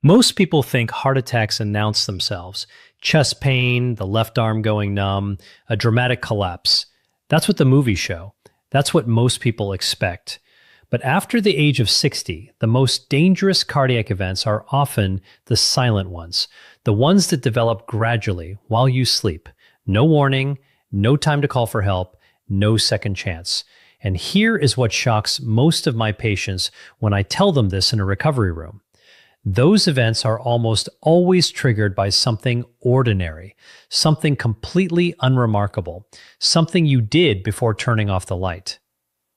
Most people think heart attacks announce themselves. Chest pain, the left arm going numb, a dramatic collapse. That's what the movies show. That's what most people expect. But after the age of 60, the most dangerous cardiac events are often the silent ones, the ones that develop gradually while you sleep. No warning, no time to call for help, no second chance. And here is what shocks most of my patients when I tell them this in a recovery room. Those events are almost always triggered by something ordinary, something completely unremarkable, something you did before turning off the light.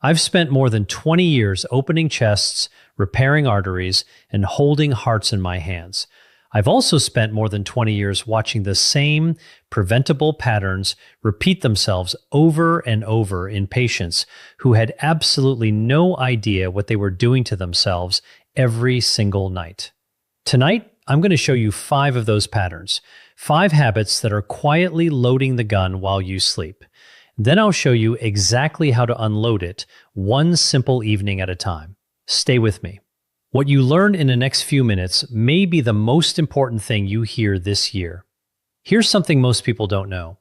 I've spent more than 20 years opening chests, repairing arteries, and holding hearts in my hands. I've also spent more than 20 years watching the same preventable patterns repeat themselves over and over in patients who had absolutely no idea what they were doing to themselves every single night. Tonight, I'm going to show you 5 of those patterns, 5 habits that are quietly loading the gun while you sleep. Then I'll show you exactly how to unload it, one simple evening at a time. Stay with me. What you learn in the next few minutes may be the most important thing you hear this year. Here's something most people don't know.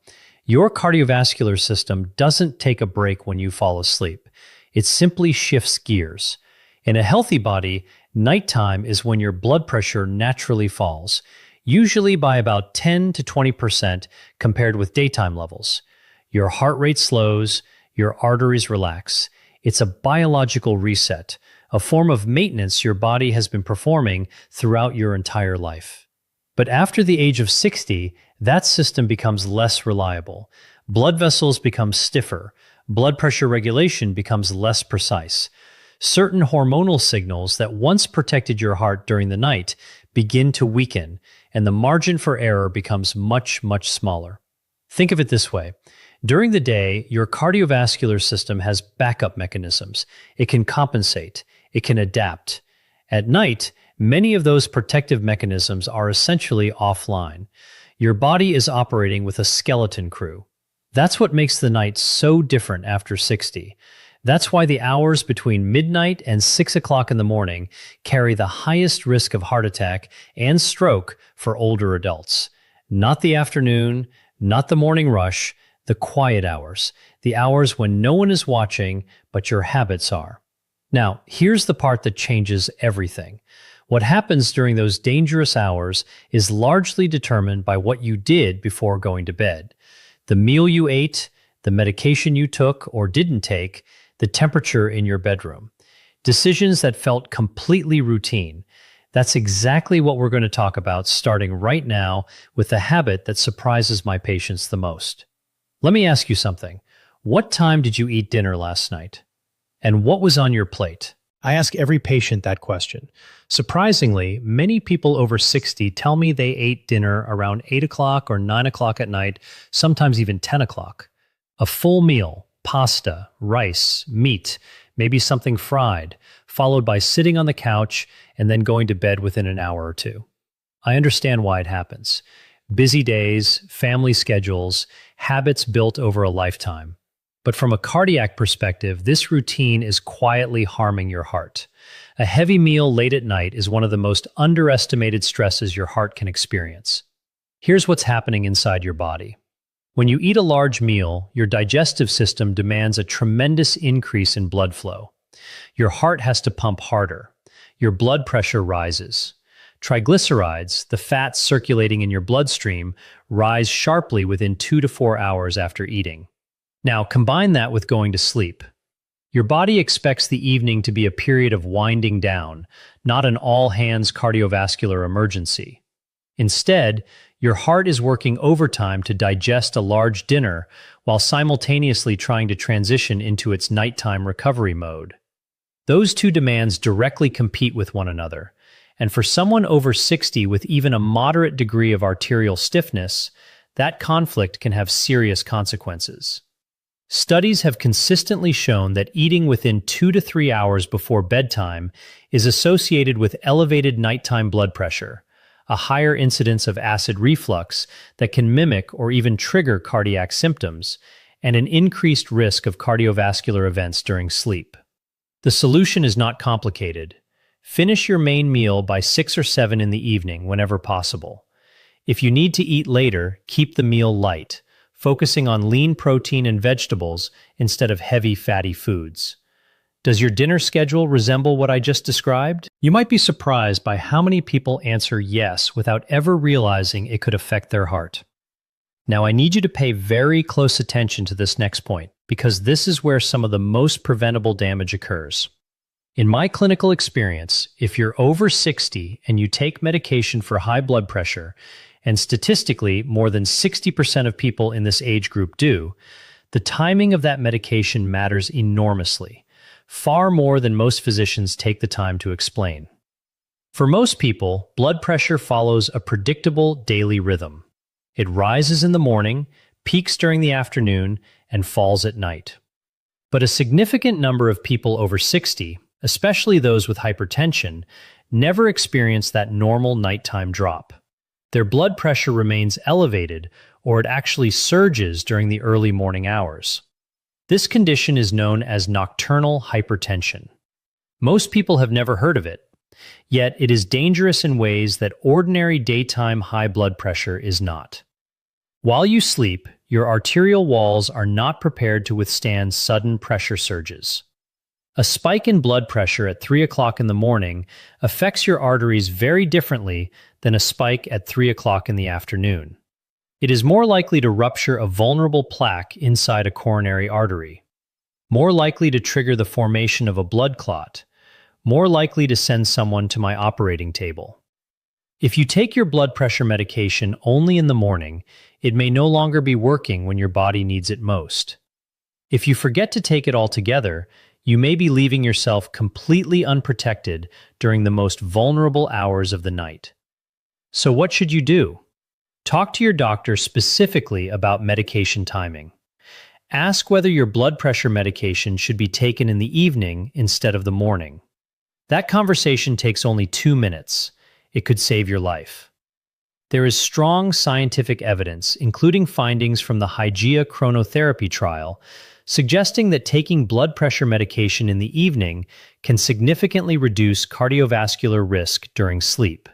Your cardiovascular system doesn't take a break when you fall asleep. It simply shifts gears. In a healthy body, nighttime is when your blood pressure naturally falls, usually by about 10 to 20% compared with daytime levels. Your heart rate slows, your arteries relax. It's a biological reset, a form of maintenance your body has been performing throughout your entire life. But after the age of 60, that system becomes less reliable. Blood vessels become stiffer. Blood pressure regulation becomes less precise. Certain hormonal signals that once protected your heart during the night begin to weaken, and the margin for error becomes much, much smaller. Think of it this way. During the day, your cardiovascular system has backup mechanisms. It can compensate. It can adapt. At night, many of those protective mechanisms are essentially offline. Your body is operating with a skeleton crew. That's what makes the night so different after 60. That's why the hours between midnight and 6 o'clock in the morning carry the highest risk of heart attack and stroke for older adults. Not the afternoon, not the morning rush, the quiet hours, the hours when no one is watching, but your habits are. Now, here's the part that changes everything. What happens during those dangerous hours is largely determined by what you did before going to bed. The meal you ate, the medication you took or didn't take, the temperature in your bedroom. Decisions that felt completely routine. That's exactly what we're going to talk about starting right now with the habit that surprises my patients the most. Let me ask you something. What time did you eat dinner last night? And what was on your plate? I ask every patient that question. Surprisingly, many people over 60 tell me they ate dinner around 8 o'clock or 9 o'clock at night, sometimes even 10 o'clock. A full meal, pasta, rice, meat, maybe something fried, followed by sitting on the couch and then going to bed within an hour or two. I understand why it happens. Busy days, family schedules, habits built over a lifetime. But from a cardiac perspective, this routine is quietly harming your heart. A heavy meal late at night is one of the most underestimated stresses your heart can experience. Here's what's happening inside your body. When you eat a large meal, your digestive system demands a tremendous increase in blood flow. Your heart has to pump harder. Your blood pressure rises. Triglycerides, the fats circulating in your bloodstream, rise sharply within 2 to 4 hours after eating. Now, combine that with going to sleep. Your body expects the evening to be a period of winding down, not an all-hands cardiovascular emergency. Instead, your heart is working overtime to digest a large dinner while simultaneously trying to transition into its nighttime recovery mode. Those two demands directly compete with one another. And for someone over 60 with even a moderate degree of arterial stiffness, that conflict can have serious consequences. Studies have consistently shown that eating within 2 to 3 hours before bedtime is associated with elevated nighttime blood pressure, a higher incidence of acid reflux that can mimic or even trigger cardiac symptoms, and an increased risk of cardiovascular events during sleep. The solution is not complicated. Finish your main meal by 6 or 7 in the evening whenever possible. If you need to eat later, keep the meal light, focusing on lean protein and vegetables instead of heavy fatty foods. Does your dinner schedule resemble what I just described? You might be surprised by how many people answer yes without ever realizing it could affect their heart. Now, I need you to pay very close attention to this next point, because this is where some of the most preventable damage occurs. In my clinical experience, if you're over 60 and you take medication for high blood pressure, and statistically more than 60% of people in this age group do, the timing of that medication matters enormously, far more than most physicians take the time to explain. For most people, blood pressure follows a predictable daily rhythm. It rises in the morning, peaks during the afternoon, and falls at night. But a significant number of people over 60, especially those with hypertension, never experience that normal nighttime drop. Their blood pressure remains elevated, or it actually surges during the early morning hours. This condition is known as nocturnal hypertension. Most people have never heard of it, yet it is dangerous in ways that ordinary daytime high blood pressure is not. While you sleep, your arterial walls are not prepared to withstand sudden pressure surges. A spike in blood pressure at 3 o'clock in the morning affects your arteries very differently than a spike at 3 o'clock in the afternoon. It is more likely to rupture a vulnerable plaque inside a coronary artery, more likely to trigger the formation of a blood clot, more likely to send someone to my operating table. If you take your blood pressure medication only in the morning, it may no longer be working when your body needs it most. If you forget to take it altogether, you may be leaving yourself completely unprotected during the most vulnerable hours of the night. So what should you do? Talk to your doctor specifically about medication timing. Ask whether your blood pressure medication should be taken in the evening instead of the morning. That conversation takes only 2 minutes. It could save your life. There is strong scientific evidence, including findings from the Hygeia chronotherapy trial, suggesting that taking blood pressure medication in the evening can significantly reduce cardiovascular risk during sleep.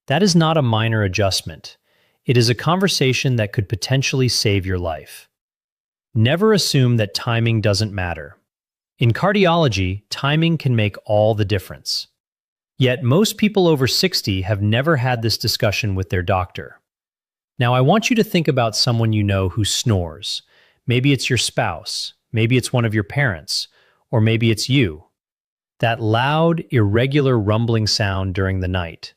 That is not a minor adjustment. It is a conversation that could potentially save your life. Never assume that timing doesn't matter. In cardiology, timing can make all the difference. Yet most people over 60 have never had this discussion with their doctor. Now, I want you to think about someone you know who snores. Maybe it's your spouse, maybe it's one of your parents, or maybe it's you. That loud, irregular rumbling sound during the night.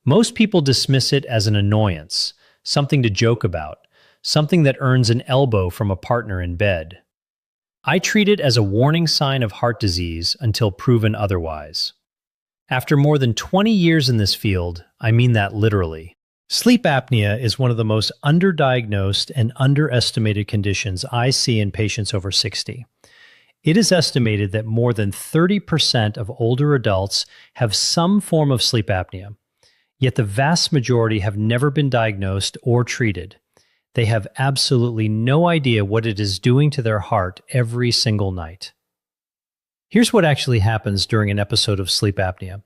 Most people dismiss it as an annoyance, something to joke about, something that earns an elbow from a partner in bed. I treat it as a warning sign of heart disease until proven otherwise. After more than 20 years in this field, I mean that literally. Sleep apnea is one of the most underdiagnosed and underestimated conditions I see in patients over 60. It is estimated that more than 30% of older adults have some form of sleep apnea, yet the vast majority have never been diagnosed or treated. They have absolutely no idea what it is doing to their heart every single night. Here's what actually happens during an episode of sleep apnea.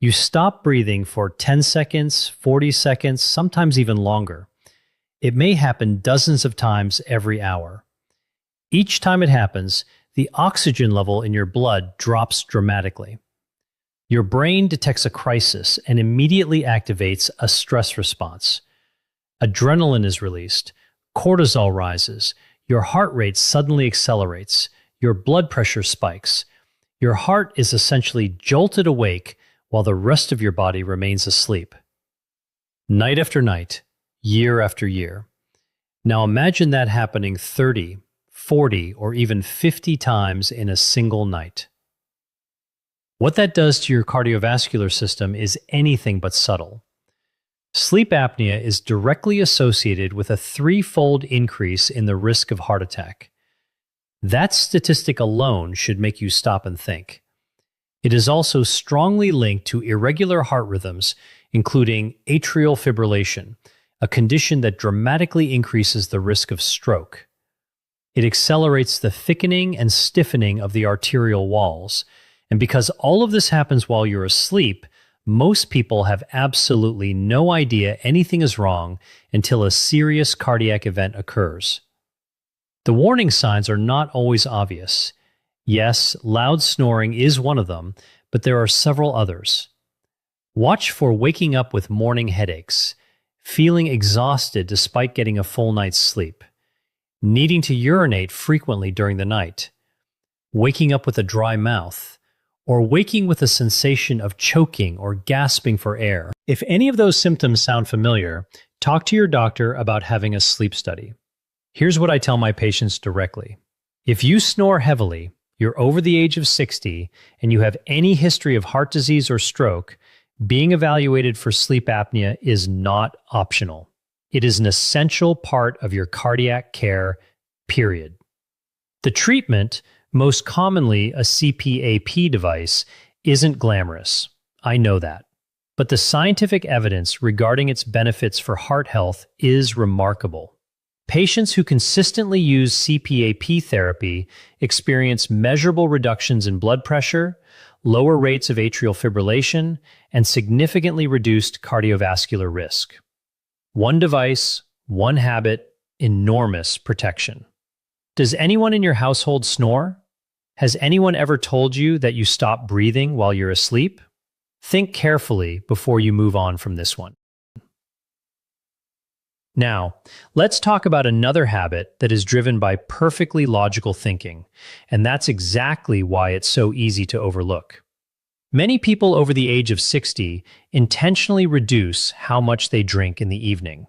You stop breathing for 10 seconds, 40 seconds, sometimes even longer. It may happen dozens of times every hour. Each time it happens, the oxygen level in your blood drops dramatically. Your brain detects a crisis and immediately activates a stress response. Adrenaline is released, cortisol rises, your heart rate suddenly accelerates, your blood pressure spikes. Your heart is essentially jolted awake while the rest of your body remains asleep. Night after night, year after year. Now imagine that happening 30, 40, or even 50 times in a single night. What that does to your cardiovascular system is anything but subtle. Sleep apnea is directly associated with a 3-fold increase in the risk of heart attack. That statistic alone should make you stop and think. It is also strongly linked to irregular heart rhythms, including atrial fibrillation, a condition that dramatically increases the risk of stroke. It accelerates the thickening and stiffening of the arterial walls, And because all of this happens while you're asleep, most people have absolutely no idea anything is wrong until a serious cardiac event occurs. The warning signs are not always obvious. Yes, loud snoring is one of them, but there are several others. Watch for waking up with morning headaches, feeling exhausted despite getting a full night's sleep, needing to urinate frequently during the night, waking up with a dry mouth, or waking with a sensation of choking or gasping for air. If any of those symptoms sound familiar, talk to your doctor about having a sleep study. Here's what I tell my patients directly. If you snore heavily, you're over the age of 60, and you have any history of heart disease or stroke, being evaluated for sleep apnea is not optional. It is an essential part of your cardiac care, period. The treatment, most commonly a CPAP device, isn't glamorous. I know that. But the scientific evidence regarding its benefits for heart health is remarkable. Patients who consistently use CPAP therapy experience measurable reductions in blood pressure, lower rates of atrial fibrillation, and significantly reduced cardiovascular risk. One device, one habit, enormous protection. Does anyone in your household snore? Has anyone ever told you that you stop breathing while you're asleep? Think carefully before you move on from this one. Now, let's talk about another habit that is driven by perfectly logical thinking, and that's exactly why it's so easy to overlook. Many people over the age of 60 intentionally reduce how much they drink in the evening.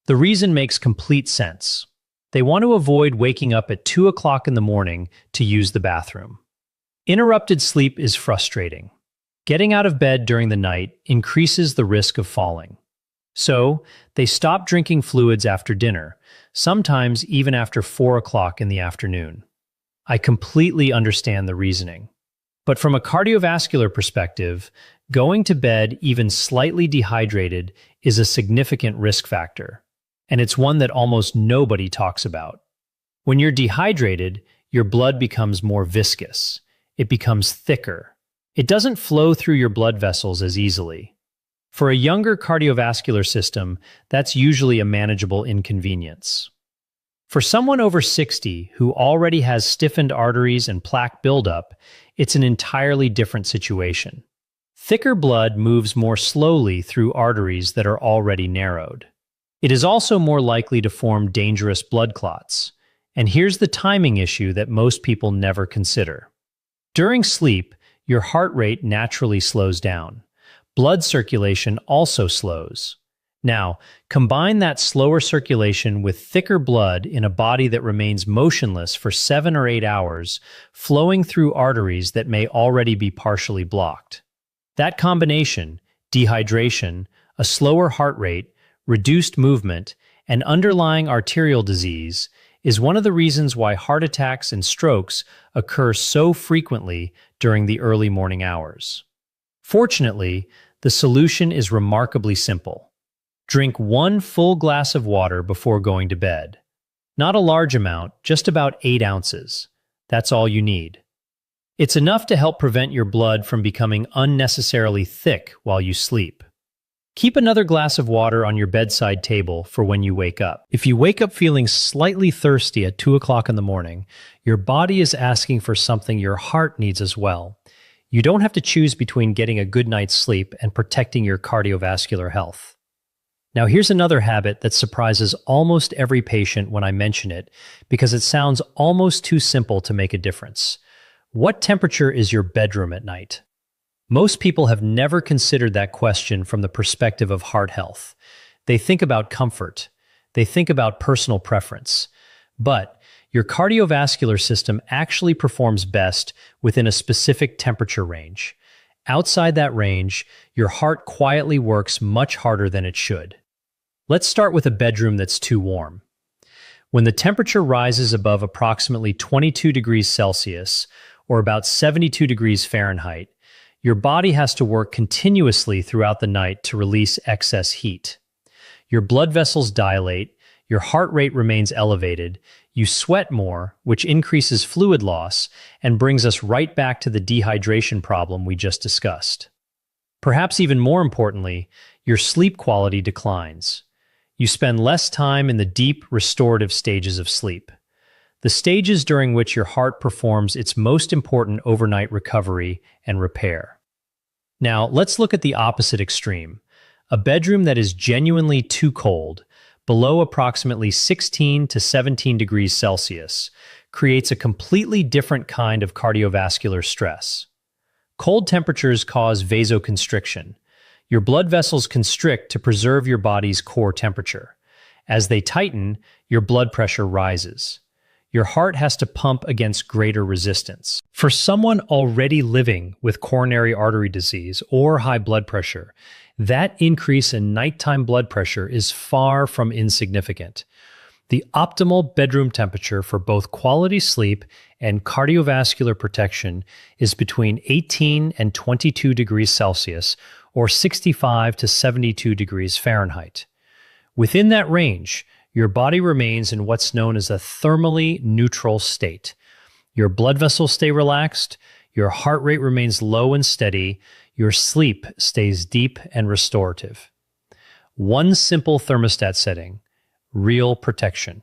The reason makes complete sense. They want to avoid waking up at 2 o'clock in the morning to use the bathroom. Interrupted sleep is frustrating. Getting out of bed during the night increases the risk of falling. So, they stop drinking fluids after dinner, sometimes even after 4 o'clock in the afternoon. I completely understand the reasoning. But from a cardiovascular perspective, going to bed even slightly dehydrated is a significant risk factor, and it's one that almost nobody talks about. When you're dehydrated, your blood becomes more viscous. It becomes thicker. It doesn't flow through your blood vessels as easily. For a younger cardiovascular system, that's usually a manageable inconvenience. For someone over 60 who already has stiffened arteries and plaque buildup, it's an entirely different situation. Thicker blood moves more slowly through arteries that are already narrowed. It is also more likely to form dangerous blood clots. And here's the timing issue that most people never consider. During sleep, your heart rate naturally slows down. Blood circulation also slows. Now, combine that slower circulation with thicker blood in a body that remains motionless for 7 or 8 hours, flowing through arteries that may already be partially blocked. That combination, dehydration, a slower heart rate, reduced movement, and underlying arterial disease, is one of the reasons why heart attacks and strokes occur so frequently during the early morning hours. Fortunately, the solution is remarkably simple. Drink 1 full glass of water before going to bed. Not a large amount, just about 8 ounces. That's all you need. It's enough to help prevent your blood from becoming unnecessarily thick while you sleep. Keep another glass of water on your bedside table for when you wake up. If you wake up feeling slightly thirsty at 2 o'clock in the morning, your body is asking for something your heart needs as well. You don't have to choose between getting a good night's sleep and protecting your cardiovascular health. Now, here's another habit that surprises almost every patient when I mention it because it sounds almost too simple to make a difference. What temperature is your bedroom at night? Most people have never considered that question from the perspective of heart health. They think about comfort. They think about personal preference. But your cardiovascular system actually performs best within a specific temperature range. Outside that range, your heart quietly works much harder than it should. Let's start with a bedroom that's too warm. When the temperature rises above approximately 22 degrees Celsius, or about 72 degrees Fahrenheit, your body has to work continuously throughout the night to release excess heat. Your blood vessels dilate, your heart rate remains elevated, you sweat more, which increases fluid loss and brings us right back to the dehydration problem we just discussed. Perhaps even more importantly, your sleep quality declines. You spend less time in the deep, restorative stages of sleep, the stages during which your heart performs its most important overnight recovery and repair. Now, let's look at the opposite extreme. A bedroom that is genuinely too cold, below approximately 16 to 17 degrees Celsius, creates a completely different kind of cardiovascular stress. Cold temperatures cause vasoconstriction. Your blood vessels constrict to preserve your body's core temperature. As they tighten, your blood pressure rises. Your heart has to pump against greater resistance. For someone already living with coronary artery disease or high blood pressure, that increase in nighttime blood pressure is far from insignificant. The optimal bedroom temperature for both quality sleep and cardiovascular protection is between 18 and 22 degrees Celsius or 65 to 72 degrees Fahrenheit. Within that range, your body remains in what's known as a thermally neutral state. Your blood vessels stay relaxed, your heart rate remains low and steady, your sleep stays deep and restorative. One simple thermostat setting, real protection.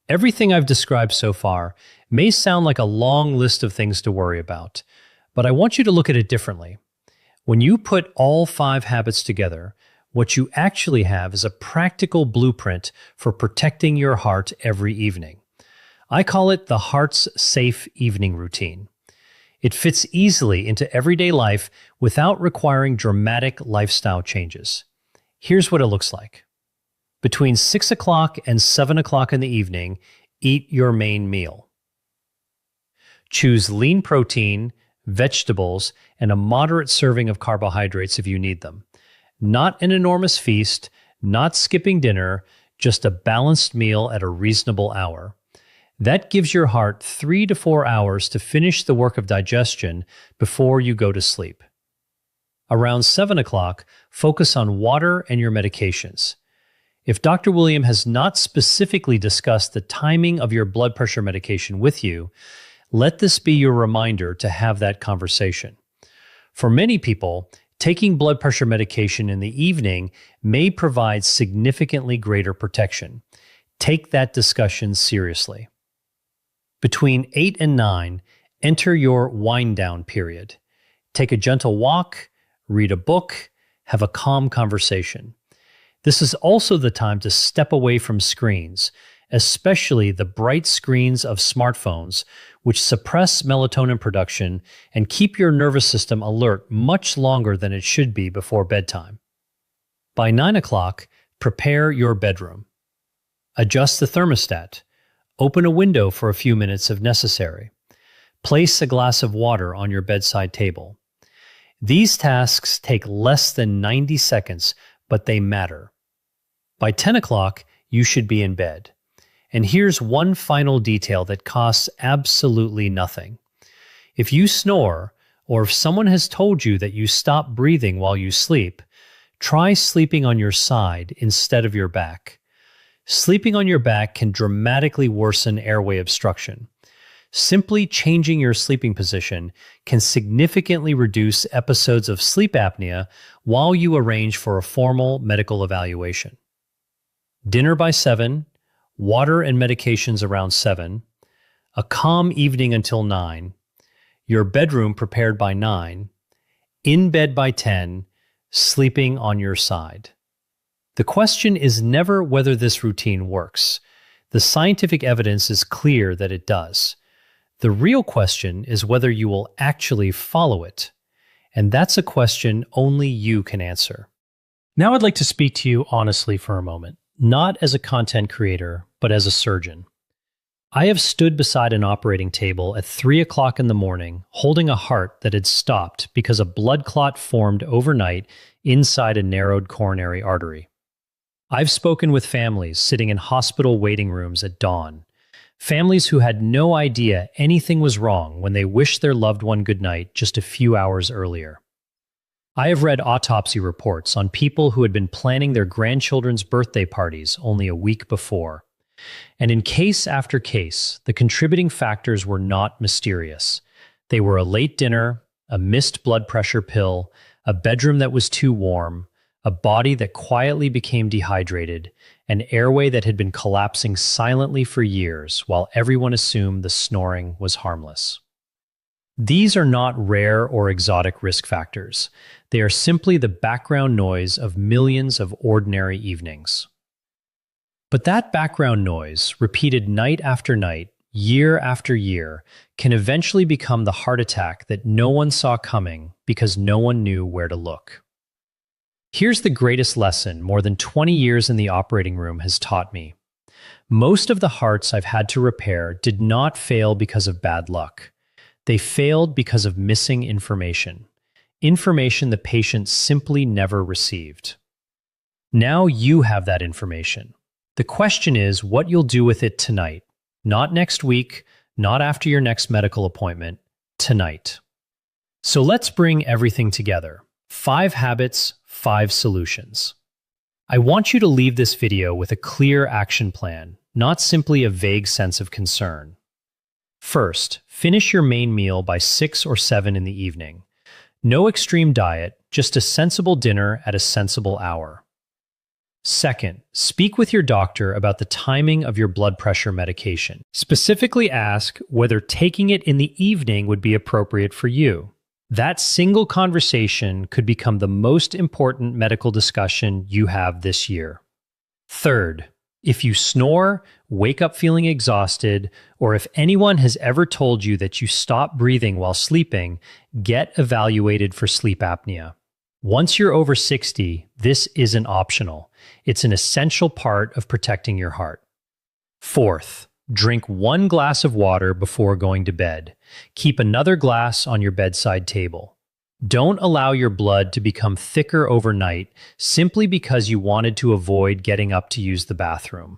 Everything I've described so far may sound like a long list of things to worry about, but I want you to look at it differently. When you put all 5 habits together, what you actually have is a practical blueprint for protecting your heart every evening. I call it the heart's safe evening routine. It fits easily into everyday life without requiring dramatic lifestyle changes. Here's what it looks like. Between 6 o'clock and 7 o'clock in the evening, eat your main meal. Choose lean protein, vegetables, and a moderate serving of carbohydrates if you need them. Not an enormous feast, not skipping dinner, just a balanced meal at a reasonable hour. That gives your heart 3 to 4 hours to finish the work of digestion before you go to sleep. Around 7 o'clock, focus on water and your medications. If Dr. William has not specifically discussed the timing of your blood pressure medication with you, let this be your reminder to have that conversation. For many people, taking blood pressure medication in the evening may provide significantly greater protection. Take that discussion seriously. Between 8 and 9, enter your wind-down period. Take a gentle walk, read a book, have a calm conversation. This is also the time to step away from screens, especially the bright screens of smartphones, which suppress melatonin production and keep your nervous system alert much longer than it should be before bedtime. By 9 o'clock, prepare your bedroom. Adjust the thermostat. Open a window for a few minutes if necessary. Place a glass of water on your bedside table. These tasks take less than 90 seconds, but they matter. By 10 o'clock, you should be in bed. And here's one final detail that costs absolutely nothing. If you snore, or if someone has told you that you stop breathing while you sleep, try sleeping on your side instead of your back. Sleeping on your back can dramatically worsen airway obstruction. Simply changing your sleeping position can significantly reduce episodes of sleep apnea while you arrange for a formal medical evaluation. Dinner by 7, water and medications around 7, a calm evening until 9, your bedroom prepared by 9, in bed by 10, sleeping on your side. The question is never whether this routine works. The scientific evidence is clear that it does. The real question is whether you will actually follow it. And that's a question only you can answer. Now I'd like to speak to you honestly for a moment, not as a content creator, but as a surgeon. I have stood beside an operating table at 3 o'clock in the morning, holding a heart that had stopped because a blood clot formed overnight inside a narrowed coronary artery. I've spoken with families sitting in hospital waiting rooms at dawn, families who had no idea anything was wrong when they wished their loved one goodnight just a few hours earlier. I have read autopsy reports on people who had been planning their grandchildren's birthday parties only a week before. And in case after case, the contributing factors were not mysterious. They were a late dinner, a missed blood pressure pill, a bedroom that was too warm, a body that quietly became dehydrated, an airway that had been collapsing silently for years while everyone assumed the snoring was harmless. These are not rare or exotic risk factors. They are simply the background noise of millions of ordinary evenings. But that background noise, repeated night after night, year after year, can eventually become the heart attack that no one saw coming because no one knew where to look. Here's the greatest lesson more than 20 years in the operating room has taught me. Most of the hearts I've had to repair did not fail because of bad luck. They failed because of missing information. Information the patient simply never received. Now you have that information. The question is what you'll do with it tonight. Not next week, not after your next medical appointment, tonight. So let's bring everything together. 5 habits, 5 solutions. I want you to leave this video with a clear action plan, not simply a vague sense of concern. First, finish your main meal by 6 or 7 in the evening. No extreme diet, just a sensible dinner at a sensible hour. Second, speak with your doctor about the timing of your blood pressure medication. Specifically ask whether taking it in the evening would be appropriate for you. That single conversation could become the most important medical discussion you have this year. Third, if you snore, wake up feeling exhausted, or if anyone has ever told you that you stop breathing while sleeping, get evaluated for sleep apnea. Once you're over 60, this isn't optional. It's an essential part of protecting your heart. Fourth, drink 1 glass of water before going to bed. Keep another glass on your bedside table. Don't allow your blood to become thicker overnight simply because you wanted to avoid getting up to use the bathroom.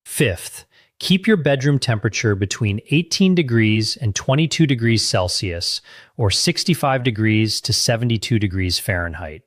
Fifth, keep your bedroom temperature between 18 degrees and 22 degrees Celsius, or 65 degrees to 72 degrees Fahrenheit.